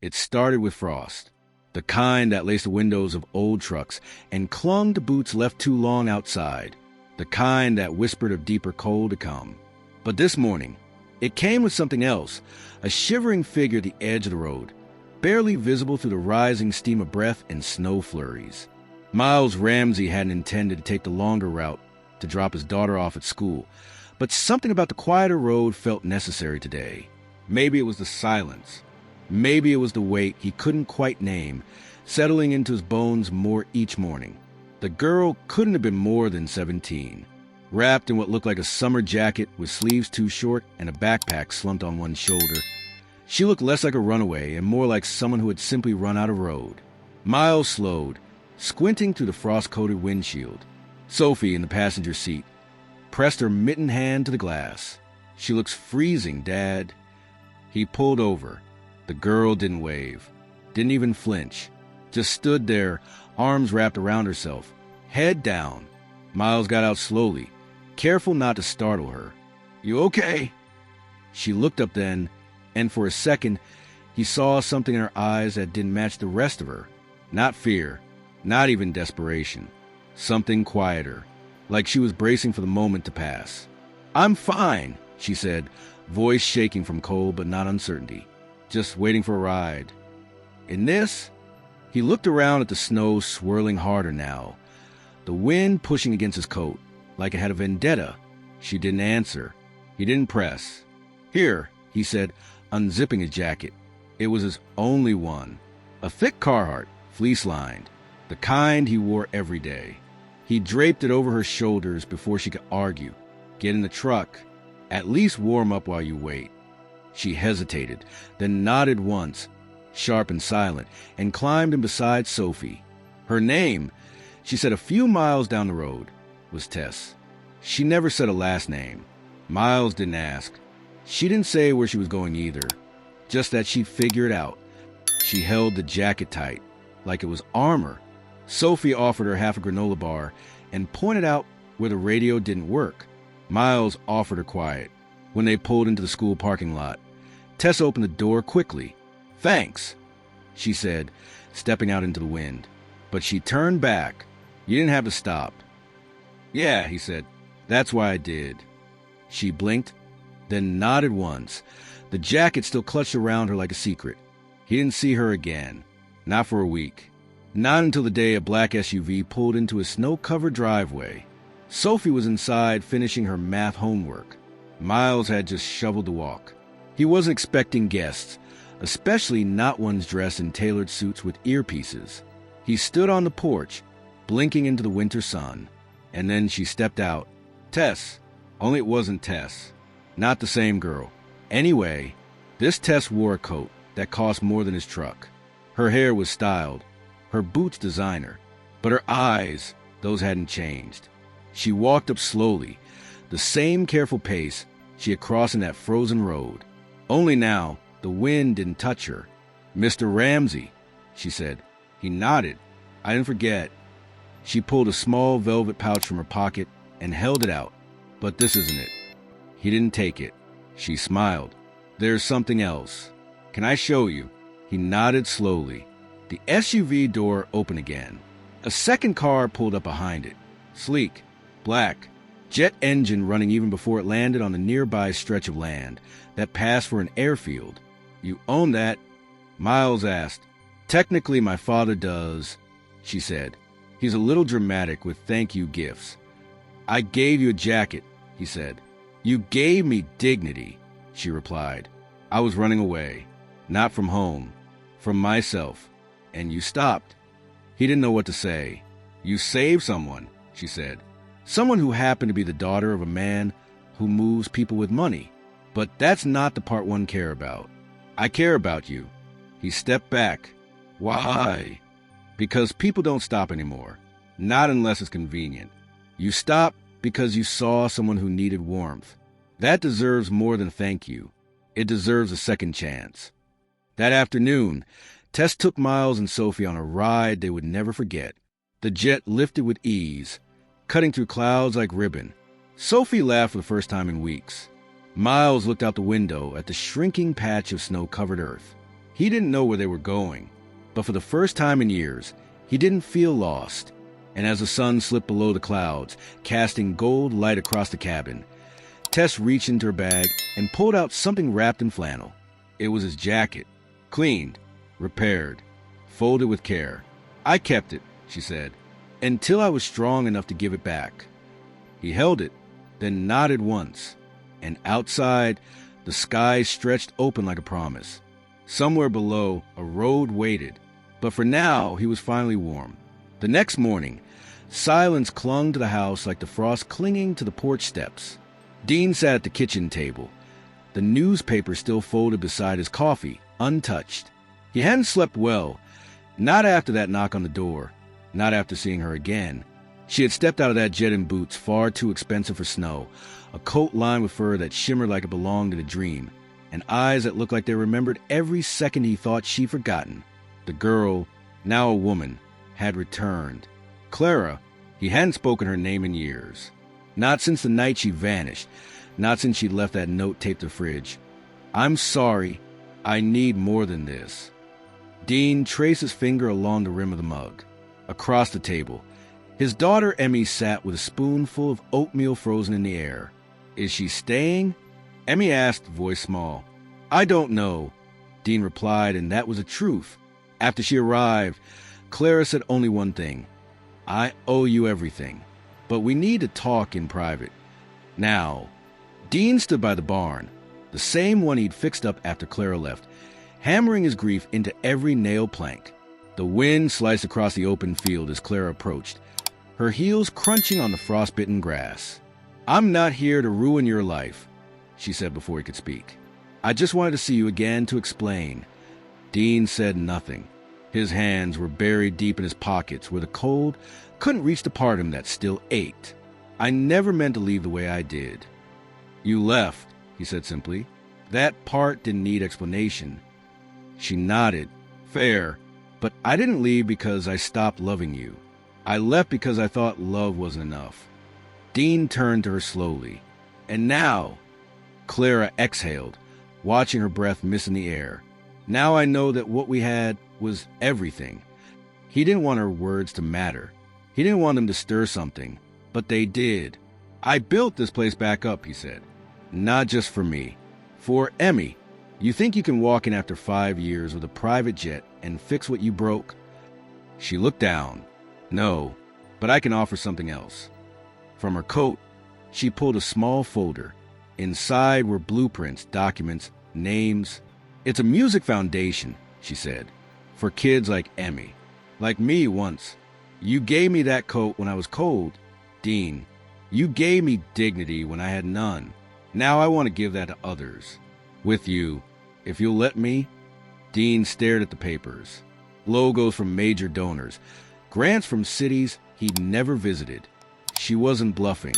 It started with frost, the kind that laced the windows of old trucks and clung to boots left too long outside, the kind that whispered of deeper cold to come. But this morning, it came with something else, a shivering figure at the edge of the road, barely visible through the rising steam of breath and snow flurries. Miles Ramsey hadn't intended to take the longer route to drop his daughter off at school, but something about the quieter road felt necessary today. Maybe it was the silence. Maybe it was the weight he couldn't quite name, settling into his bones more each morning. The girl couldn't have been more than 17, wrapped in what looked like a summer jacket with sleeves too short and a backpack slumped on one shoulder. She looked less like a runaway and more like someone who had simply run out of road. Miles slowed, squinting through the frost-coated windshield. Sophie, in the passenger seat, pressed her mittened hand to the glass. "She looks freezing, Dad." He pulled over. The girl didn't wave, didn't even flinch, just stood there, arms wrapped around herself, head down. Miles got out slowly, careful not to startle her. "You okay?" She looked up then, and for a second, he saw something in her eyes that didn't match the rest of her. Not fear, not even desperation. Something quieter, like she was bracing for the moment to pass. "I'm fine," she said, voice shaking from cold but not uncertainty. "Just waiting for a ride." In this, he looked around at the snow swirling harder now, the wind pushing against his coat, like it had a vendetta. She didn't answer. He didn't press. "Here," he said, unzipping his jacket. It was his only one. A thick Carhartt, fleece-lined, the kind he wore every day. He draped it over her shoulders before she could argue. "Get in the truck. At least warm up while you wait." She hesitated, then nodded once, sharp and silent, and climbed in beside Sophie. Her name, she said a few miles down the road, was Tess. She never said a last name. Miles didn't ask. She didn't say where she was going either, just that she'd figure it out. She held the jacket tight, like it was armor. Sophie offered her half a granola bar and pointed out where the radio didn't work. Miles offered her quiet. When they pulled into the school parking lot, Tess opened the door quickly. "Thanks," she said, stepping out into the wind. But she turned back. "You didn't have to stop." "Yeah," he said. "That's why I did." She blinked, then nodded once. The jacket still clutched around her like a secret. He didn't see her again. Not for a week. Not until the day a black SUV pulled into his snow-covered driveway. Sophie was inside finishing her math homework. Miles had just shoveled the walk. He wasn't expecting guests, especially not ones dressed in tailored suits with earpieces. He stood on the porch, blinking into the winter sun, and then she stepped out. Tess. Only it wasn't Tess. Not the same girl. Anyway, this Tess wore a coat that cost more than his truck. Her hair was styled, her boots designer, but her eyes, those hadn't changed. She walked up slowly, the same careful pace she had crossed in that frozen road. Only now, the wind didn't touch her. "Mr. Ramsey," she said. He nodded. "I didn't forget." She pulled a small velvet pouch from her pocket and held it out. "But this isn't it." He didn't take it. She smiled. "There's something else. Can I show you?" He nodded slowly. The SUV door opened again. A second car pulled up behind it. Sleek, black, jet engine running even before it landed on the nearby stretch of land that passed for an airfield. "You own that?" Miles asked. "Technically, my father does," she said. "He's a little dramatic with thank you gifts." "I gave you a jacket," he said. "You gave me dignity," she replied. "I was running away. Not from home. From myself. And you stopped." He didn't know what to say. "You saved someone," she said. "Someone who happened to be the daughter of a man who moves people with money. But that's not the part one care about." "I care about you." He stepped back. "Why?" "Because people don't stop anymore. Not unless it's convenient. You stop because you saw someone who needed warmth. That deserves more than thank you. It deserves a second chance." That afternoon, Tess took Miles and Sophie on a ride they would never forget. The jet lifted with ease, cutting through clouds like ribbon. Sophie laughed for the first time in weeks. Miles looked out the window at the shrinking patch of snow-covered earth. He didn't know where they were going, but for the first time in years, he didn't feel lost. And as the sun slipped below the clouds, casting gold light across the cabin, Tess reached into her bag and pulled out something wrapped in flannel. It was his jacket, cleaned, repaired, folded with care. "I kept it," she said, "until I was strong enough to give it back." He held it, then nodded once, and outside, the sky stretched open like a promise. Somewhere below, a road waited, but for now, he was finally warm. The next morning, silence clung to the house like the frost clinging to the porch steps. Dean sat at the kitchen table, the newspaper still folded beside his coffee, untouched. He hadn't slept well, not after that knock on the door, not after seeing her again. She had stepped out of that jet in boots far too expensive for snow, a coat lined with fur that shimmered like it belonged in a dream, and eyes that looked like they remembered every second he thought she'd forgotten. The girl, now a woman, had returned. Clara, he hadn't spoken her name in years. Not since the night she vanished, not since she'd left that note taped to the fridge. "I'm sorry. I need more than this." Dean traced his finger along the rim of the mug. Across the table, his daughter Emmy sat with a spoonful of oatmeal frozen in the air. "Is she staying?" Emmy asked, voice small. "I don't know," Dean replied, and that was the truth. After she arrived, Clara said only one thing. "I owe you everything, but we need to talk in private." Now, Dean stood by the barn, the same one he'd fixed up after Clara left, hammering his grief into every nail plank. The wind sliced across the open field as Clara approached, her heels crunching on the frostbitten grass. "I'm not here to ruin your life," she said before he could speak. "I just wanted to see you again to explain." Dean said nothing. His hands were buried deep in his pockets where the cold couldn't reach the part of him that still ached. "I never meant to leave the way I did." "You left," he said simply. "That part didn't need explanation." She nodded. "Fair, but I didn't leave because I stopped loving you. I left because I thought love wasn't enough." Dean turned to her slowly. "And now," Clara exhaled, watching her breath miss in the air, "now I know that what we had was everything." He didn't want her words to matter. He didn't want them to stir something, but they did. "I built this place back up," he said. "Not just for me. For Emmy. You think you can walk in after 5 years with a private jet and fix what you broke?" She looked down. "No, but I can offer something else." From her coat, she pulled a small folder. Inside were blueprints, documents, names. "It's a music foundation," she said, "for kids like Emmy. Like me once. You gave me that coat when I was cold, Dean. You gave me dignity when I had none. Now I want to give that to others. With you, if you'll let me." Dean stared at the papers. Logos from major donors. Grants from cities he'd never visited. She wasn't bluffing.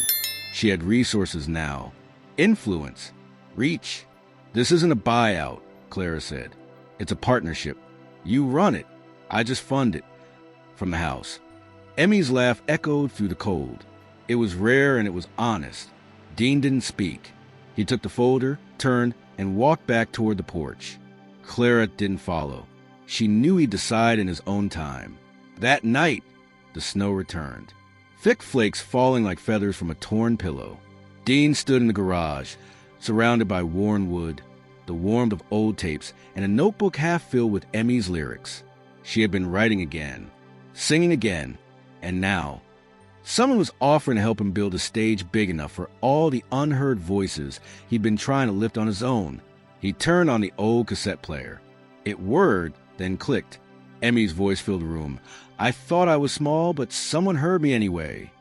She had resources now. Influence. Reach. "This isn't a buyout," Clara said. "It's a partnership. You run it. I just fund it." From the house, Emmy's laugh echoed through the cold. It was rare and it was honest. Dean didn't speak. He took the folder, turned, and walked back toward the porch. Clara didn't follow. She knew he'd decide in his own time. That night, the snow returned, thick flakes falling like feathers from a torn pillow. Dean stood in the garage, surrounded by worn wood, the warmth of old tapes, and a notebook half filled with Emmy's lyrics. She had been writing again, singing again, and now someone was offering to help him build a stage big enough for all the unheard voices he'd been trying to lift on his own. He turned on the old cassette player. It whirred, then clicked. Emmy's voice filled the room. "I thought I was small, but someone heard me anyway."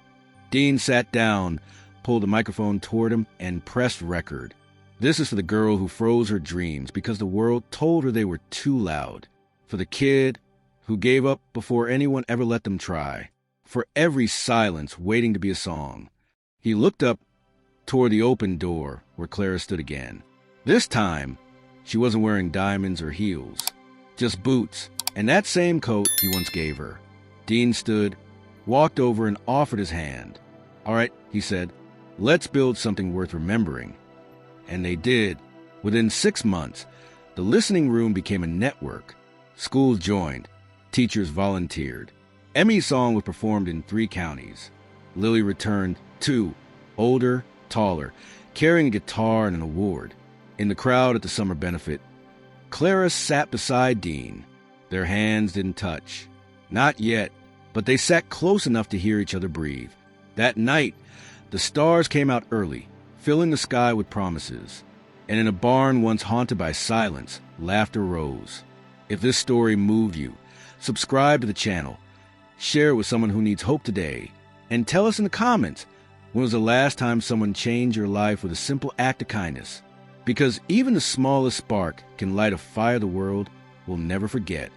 Dean sat down, pulled the microphone toward him, and pressed record. This is for the girl who froze her dreams because the world told her they were too loud. For the kid who gave up before anyone ever let them try. For every silence waiting to be a song. He looked up toward the open door where Clara stood again. This time, she wasn't wearing diamonds or heels, just boots, and that same coat he once gave her. Dean stood, walked over, and offered his hand. "All right," he said, "let's build something worth remembering." And they did. Within 6 months, The listening room became a network. Schools joined. Teachers volunteered. Emmy's song was performed in 3 counties. Lily returned, too, older, taller, carrying a guitar and an award. In the crowd at the summer benefit, Clara sat beside Dean. Their hands didn't touch. Not yet, but they sat close enough to hear each other breathe. That night, the stars came out early, filling the sky with promises. And in a barn once haunted by silence, laughter rose. If this story moved you, subscribe to the channel, share it with someone who needs hope today, and tell us in the comments, when was the last time someone changed your life with a simple act of kindness? Because even the smallest spark can light a fire the world will never forget.